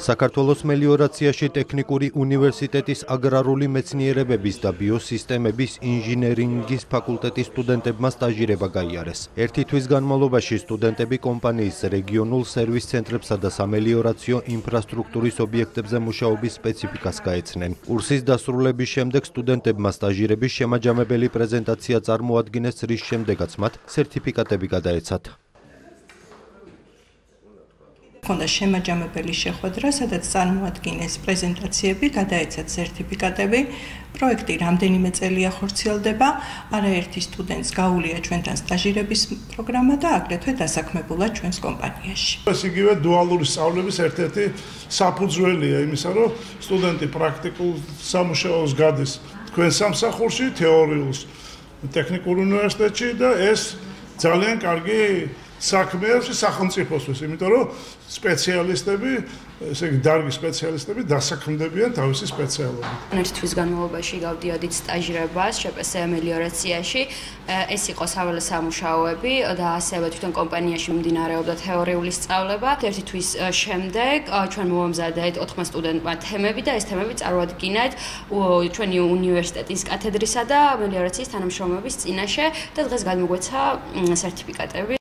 საქართველოს მელიორაციაში ტექნიკური უნივერსიტეტის აგრარული მეცნიერებების და ბიოსისტემების ინჟინერინგის ფაკულტეტის სტუდენტებმა სტაჟირება გაიარეს. ერთი თვის განმავლობაში სტუდენტები კომპანიის რეგიონულ სერვის ცენტრებსა და სამელიორაციო ინფრასტრუქტურის ობიექტებზე მუშაობის სპეციფიკას გაეცნენ. კურსის დასრულების შემდეგ სტუდენტებმა სტაჟირების შემაჯამებელი პრეზენტაცია წარმოადგინეს, რის შემდეგაც მათ სერტიფიკატები გადაეცათ. Ქონდა შემაჯამებელი შეხვედრა, სადაც წარმოადგინეს პრეზენტაციები, გადაეცათ სერტიფიკატები. პროექტი რამდენიმე წელია ხორციელდება, არაერთი სტუდენტს გაუვლია ჩვენთან სტაჟირების პროგრამა და აგრეთვე დასაქმებულად ჩვენს კომპანიაში. ეს იგივე დუალური სწავლების ერთ-ერთი საფუძველია იმისა, რომ სტუდენტი პრაქტიკულ სამუშაოს გადის თქვენ სამსახურში, თეორიულს ტექნიკურ უნივერსიტეტში და ეს ძალიან კარგი საქმეა სახელმწიფოსთვის, იმიტომ რომ სპეციალისტები, ესე იგი დარგის სპეციალისტები დასაქმდებიან თავისი სპეციალობით. ერთი თვის განმავლობაში გავდიოდით სტაჟირებას ჟპს მელიორაციაში. ეს იყო საველე სამუშაოები და ასევე თვითონ კომპანიაში მიმდინარეობდა თეორიული სწავლება. ერთი თვის შემდეგ ჩვენ მოვამზადეთ 4 სტუდენტმა თემები და ეს თემები წარვადგინეთ ჩვენი უნივერსიტეტის კათედრისა და მელიორაციის თანამშრომლობის წინაშე და დღეს გადმოგვეცა სერტიფიკატები.